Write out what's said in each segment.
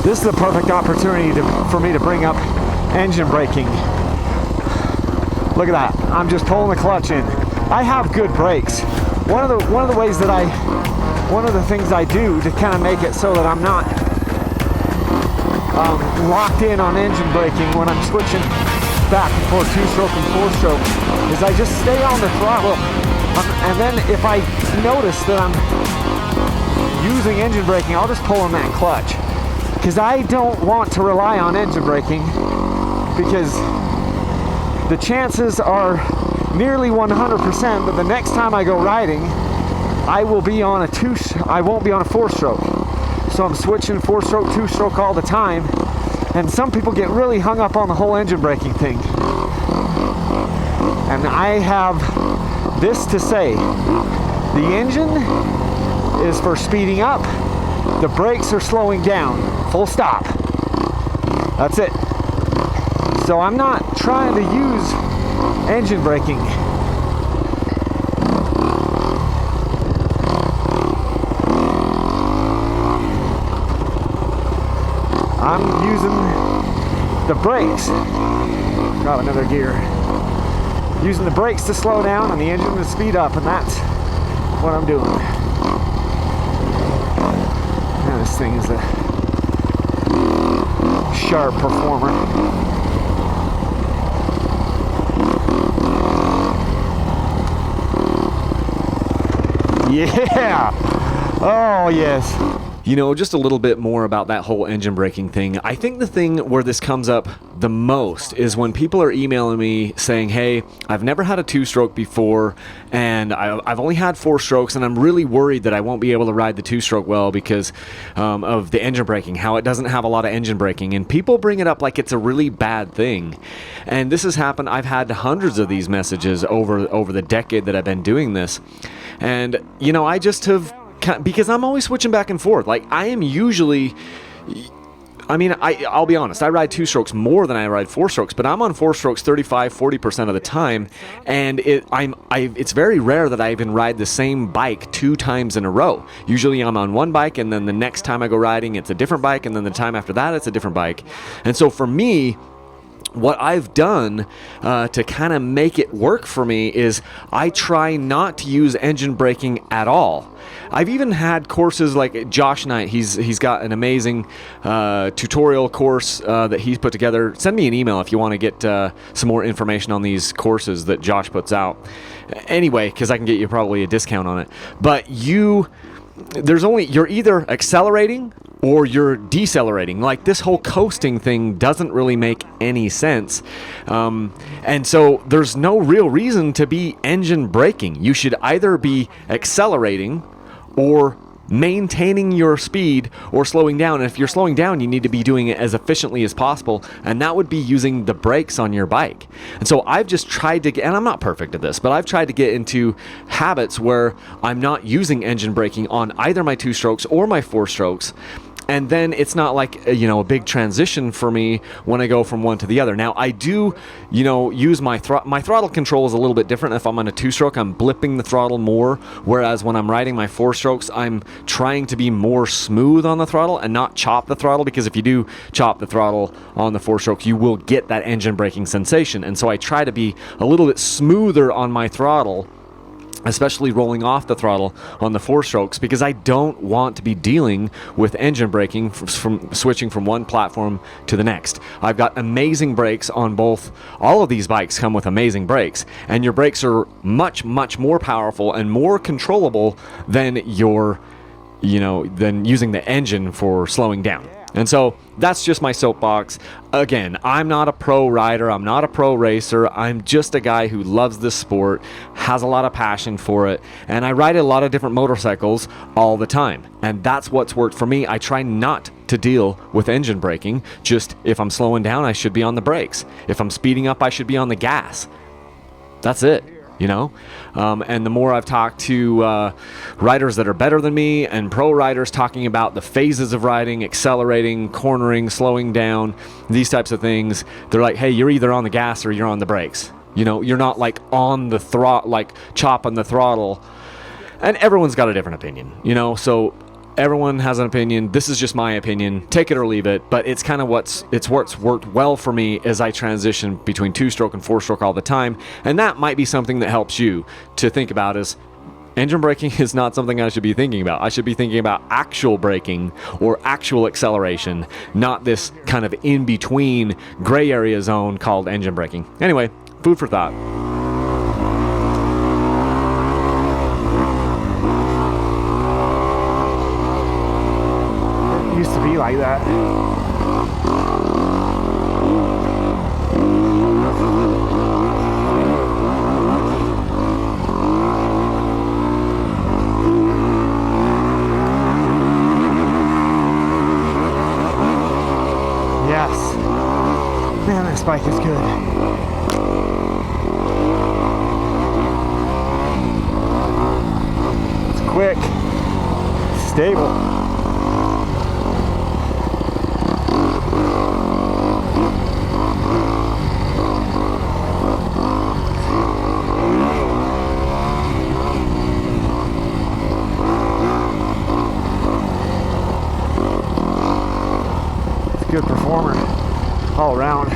This is the perfect opportunity for me to bring up engine braking. Look at that. I'm just pulling the clutch in. I have good brakes. One of the things I do to kind of make it so that I'm not locked in on engine braking when I'm switching back and forth 2-stroke and 4-stroke is I just stay on the throttle, and then if I notice that I'm using engine braking, I'll just pull on that clutch, because I don't want to rely on engine braking, because the chances are nearly 100% that the next time I go riding, I won't be on a 4-stroke. So I'm switching 4-stroke, 2-stroke all the time. And some people get really hung up on the whole engine braking thing. And I have this to say. The engine is for speeding up. The brakes are slowing down. Full stop. That's it. So I'm not trying to use engine braking. I'm using the brakes. Got another gear. Using the brakes to slow down and the engine to speed up, and that's what I'm doing. And this thing is a sharp performer. Yeah! Oh, yes. You know, just a little bit more about that whole engine braking thing. I think the thing where this comes up the most is when people are emailing me saying, hey, I've never had a 2-stroke before, and I've only had 4 strokes, and I'm really worried that I won't be able to ride the 2-stroke well because of the engine braking, how it doesn't have a lot of engine braking. And people bring it up like it's a really bad thing. And this has happened. I've had hundreds of these messages over the decade that I've been doing this. And, you know, I just have... because I'm always switching back and forth. Like, I am usually, I mean, I'll be honest, I ride 2-strokes more than I ride 4-strokes, but I'm on 4-strokes 35-40% of the time, and it's very rare that I even ride the same bike 2 times in a row. Usually I'm on one bike, and then the next time I go riding, it's a different bike, and then the time after that, it's a different bike. And so for me, what I've done to kind of make it work for me is I try not to use engine braking at all. I've even had courses like Josh Knight. He's got an amazing tutorial course that he's put together. Send me an email if you want to get some more information on these courses that Josh puts out. Anyway, because I can get you probably a discount on it. But you're either accelerating or you're decelerating. Like, this whole coasting thing doesn't really make any sense. And so there's no real reason to be engine braking. You should either be accelerating or maintaining your speed or slowing down. And if you're slowing down, you need to be doing it as efficiently as possible, and that would be using the brakes on your bike. And so I've just tried to get, and I'm not perfect at this, but I've tried to get into habits where I'm not using engine braking on either my 2-strokes or my 4-strokes. And then it's not like, a big transition for me when I go from one to the other. Now, I do, use my throttle control is a little bit different. If I'm on a 2-stroke, I'm blipping the throttle more, whereas when I'm riding my 4-strokes, I'm trying to be more smooth on the throttle and not chop the throttle, because if you do chop the throttle on the 4-stroke, you will get that engine braking sensation. And so I try to be a little bit smoother on my throttle, especially rolling off the throttle on the 4-strokes, because I don't want to be dealing with engine braking from switching from one platform to the next. I've got amazing brakes on both. All of these bikes come with amazing brakes, and your brakes are much, much more powerful and more controllable than than using the engine for slowing down. And so that's just my soapbox. Again, I'm not a pro rider. I'm not a pro racer. I'm just a guy who loves this sport, has a lot of passion for it, and I ride a lot of different motorcycles all the time. And that's what's worked for me. I try not to deal with engine braking. Just if I'm slowing down, I should be on the brakes. If I'm speeding up, I should be on the gas. That's it. And the more I've talked to riders that are better than me and pro riders talking about the phases of riding, accelerating, cornering, slowing down, these types of things, they're like, hey, you're either on the gas or you're on the brakes. You're not like on the throttle, like chopping the throttle. And everyone's got a different opinion, so Everyone has an opinion. This is just my opinion. Take it or leave it. But it's kind of what's worked well for me as I transition between 2-stroke and 4-stroke all the time. And that might be something that helps you to think about is engine braking is not something I should be thinking about. I should be thinking about actual braking or actual acceleration, not this kind of in-between gray area zone called engine braking. Anyway, food for thought. It used to be like that. Yes. Man, this bike is good. It's quick, stable. Good performer all around.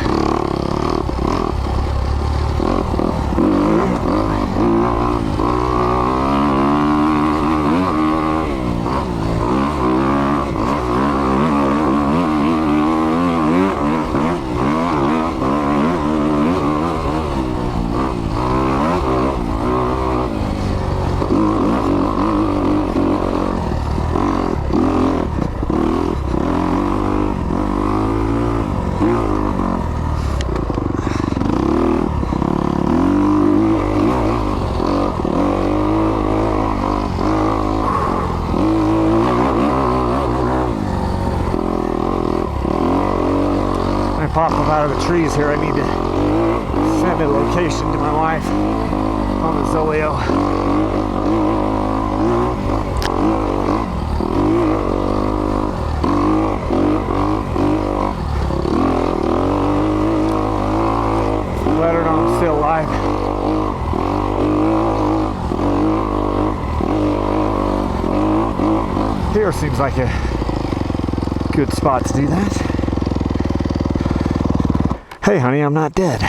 Pop them out of the trees here. I need to send a location to my wife on the Zoleo. Let her know I'm still alive. Here seems like a good spot to do that. Hey honey, I'm not dead.